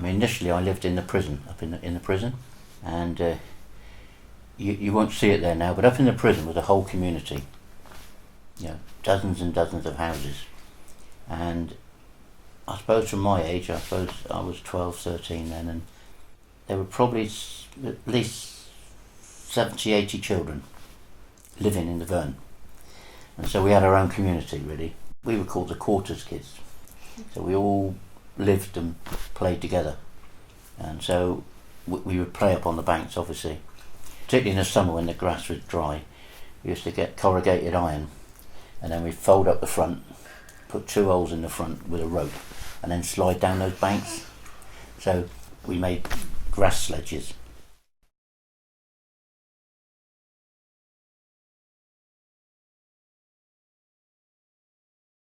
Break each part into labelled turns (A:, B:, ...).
A: mean, initially I lived in the prison, up in the prison, and you won't see it there now, but up in the prison was a whole community, dozens and dozens of houses. And I suppose from my age, I was 12, 13 then, and there were probably at least 70, 80 children living in the Verne. And so we had our own community, really. We were called the Quarters Kids. So we all lived and played together. And so we would play up on the banks, obviously. Particularly in the summer when the grass was dry. We used to get corrugated iron, and then we'd fold up the front, put 2 holes in the front with a rope, and then slide down those banks. So we made grass sledges.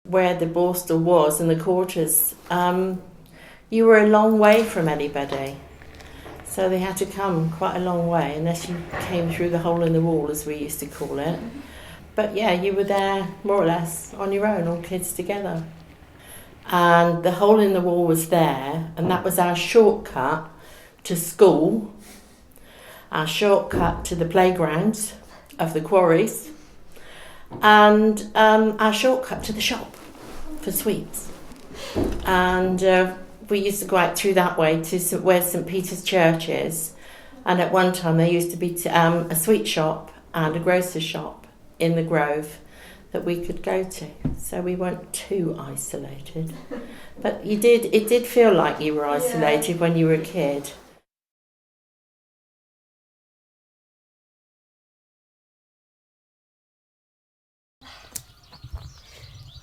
B: Where the Borstal was in the quarters, you were a long way from anybody. So they had to come quite a long way, unless you came through the hole in the wall, as we used to call it. But yeah, you were there more or less on your own, all kids together. And the hole in the wall was there, and that was our shortcut to school, our shortcut to the playgrounds of the quarries, and our shortcut to the shop for sweets. And we used to go out through that way to where St Peter's Church is, and at one time there used to be a sweet shop and a grocer's shop in the Grove that we could go to, so we weren't too isolated. But it did feel like you were isolated when you were a kid.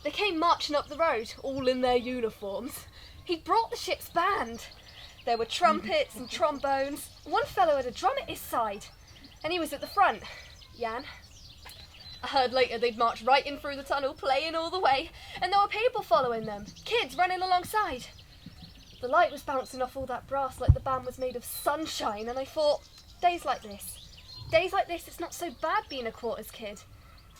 C: They came marching up the road, all in their uniforms. He'd brought the ship's band. There were trumpets and trombones. One fellow had a drum at his side, and he was at the front, Jan. I heard later they'd marched right in through the tunnel, playing all the way, and there were people following them, kids running alongside. The light was bouncing off all that brass like the band was made of sunshine, and I thought, days like this, it's not so bad being a quarters kid.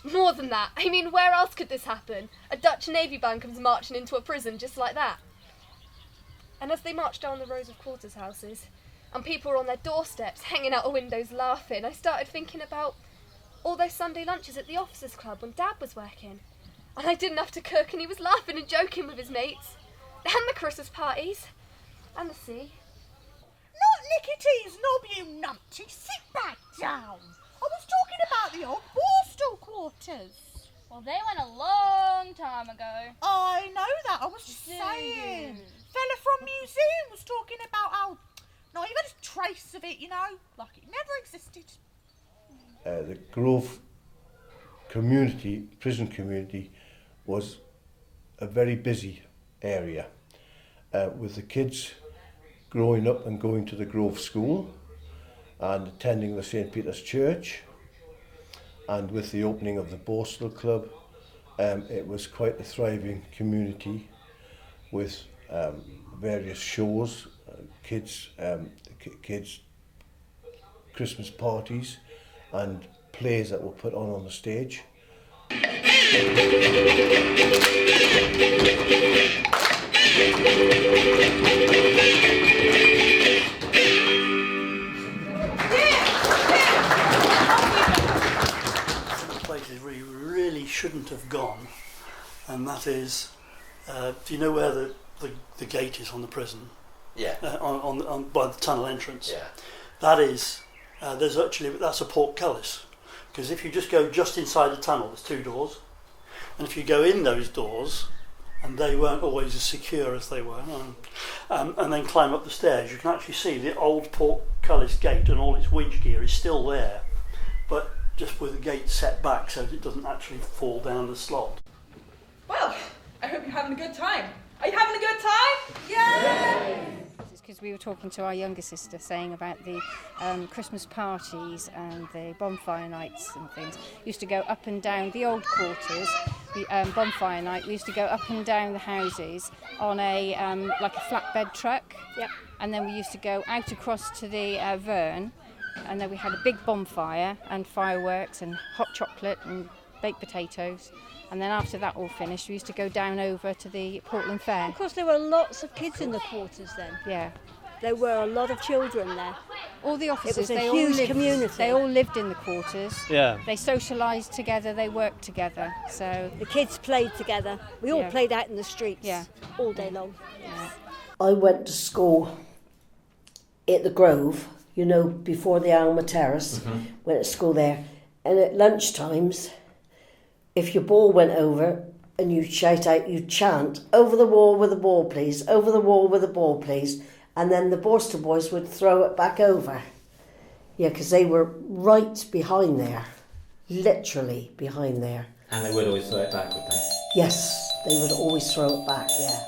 C: More than that, I mean, where else could this happen? A Dutch Navy band comes marching into a prison just like that. And as they marched down the rows of quarters houses, and people were on their doorsteps, hanging out of windows laughing, I started thinking about all those Sunday lunches at the officers' club when Dad was working. And I didn't have to cook, and he was laughing and joking with his mates. And the Christmas parties. And the sea.
D: Not nicotines, knob, you numpty. Sit back down. I was talking about the old Borstal quarters.
E: Well, they went a long time ago.
D: I know that. I was just saying. Fella from museum was talking about how not even a trace of it, like it never existed.
F: The Grove community, prison community, was a very busy area, with the kids growing up and going to the Grove School and attending the St Peter's Church, and with the opening of the Borstal Club, it was quite a thriving community with various shows, kids Christmas parties and plays that were put on the stage.
G: Places where you really shouldn't have gone, and that is, do you know where the gate is on the prison?
A: Yeah.
G: On by the tunnel entrance.
A: Yeah.
G: That is, that's a portcullis, because if you just go just inside the tunnel, there's 2 doors, and if you go in those doors, and they weren't always as secure as they were, and then climb up the stairs, you can actually see the old portcullis gate, and all its winch gear is still there, but just with the gate set back so that it doesn't actually fall down the slot.
H: Well, I hope you're having a good time. Are you having a good time? Yay!
I: Because we were talking to our younger sister saying about the Christmas parties and the bonfire nights and things. We used to go up and down the old quarters, the bonfire night. We used to go up and down the houses on a like a flatbed truck. Yep. And then we used to go out across to the Verne, and then we had a big bonfire and fireworks and hot chocolate and baked potatoes. And then after that all finished, we used to go down over to the Portland Fair.
J: Of course, there were lots of kids in the quarters then.
I: Yeah.
J: there were a lot of children there.
I: All the officers,
J: It was a
I: they
J: huge
I: all lived,
J: community.
I: They all lived in the quarters.
K: Yeah.
I: They socialised together, they worked together. So
J: The kids played together. We all
I: Yeah.
J: played out in the streets
I: Yeah.
J: all day long.
L: I went to school at the Grove, you know, before the Alma Terrace. Went to school there. And at lunch times, if your ball went over and you shout out, you chant, over the wall with the ball, please, over the wall with the ball, please. And then the Borster boys would throw it back over. Yeah, because they were right behind there, literally behind there.
K: And they would always throw it back, would they?
L: Yes, they would always throw it back, yeah.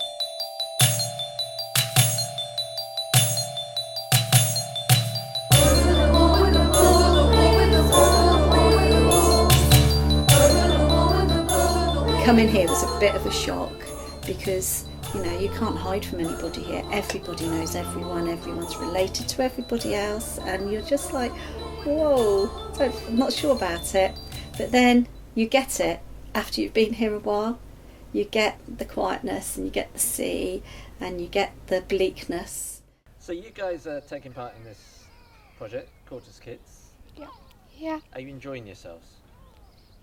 M: Coming here was a bit of a shock because, you know, you can't hide from anybody here. Everybody knows everyone, everyone's related to everybody else, and you're just like, whoa, so I'm not sure about it. But then you get it after you've been here a while. You get the quietness and you get the sea and you get the bleakness.
K: So you guys are taking part in this project, Quarters Kids.
N: Yeah.
K: Are you enjoying yourselves?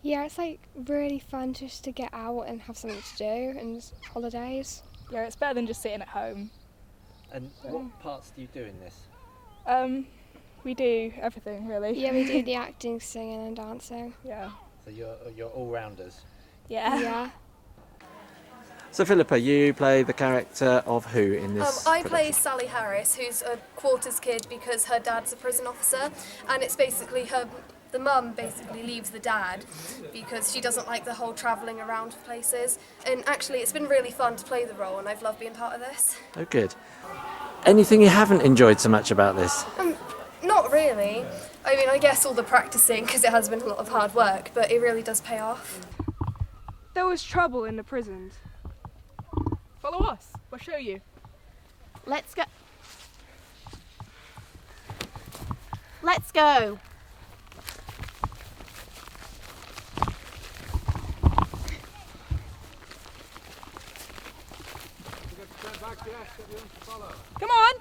N: Yeah, it's like really fun just to get out and have something to do and holidays.
H: Yeah, it's better than just sitting at home.
K: And what parts do you do in this?
H: We do everything really.
N: Yeah, we do the acting, singing and dancing.
H: Yeah.
K: So you're all-rounders?
H: Yeah.
N: Yeah.
K: So Philippa, you play the character of who in this
C: I play
K: production?
C: Sally Harris, who's a quarters kid because her dad's a prison officer, and it's basically the mum basically leaves the dad because she doesn't like the whole travelling around places. And actually it's been really fun to play the role, and I've loved being part of this.
K: Oh, good. Anything you haven't enjoyed so much about this?
C: Not really. I mean, I guess all the practising, because it has been a lot of hard work, but it really does pay off.
H: There was trouble in the prisons. Follow us, we'll show you.
O: Let's go. Let's go.
H: Come on!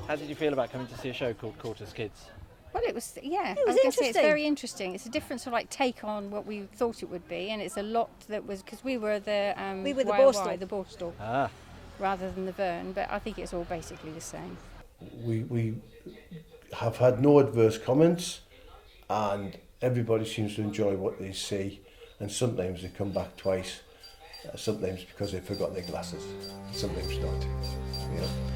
K: How did you feel about coming to see a show called Quarters Kids?
I: Well, it was, yeah.
J: It was
I: I was gonna say it's
J: interesting.
I: very interesting. It's a different sort of like take on what we thought it would be, and it's a lot that was because we were the
J: We were the
I: YY,
J: Borstal.
I: the Borstal,
K: Ah.
I: rather than the Vern. But I think it's all basically the same.
F: We have had no adverse comments, and everybody seems to enjoy what they see, and sometimes they come back twice, sometimes because they forgot their glasses, sometimes not, you know.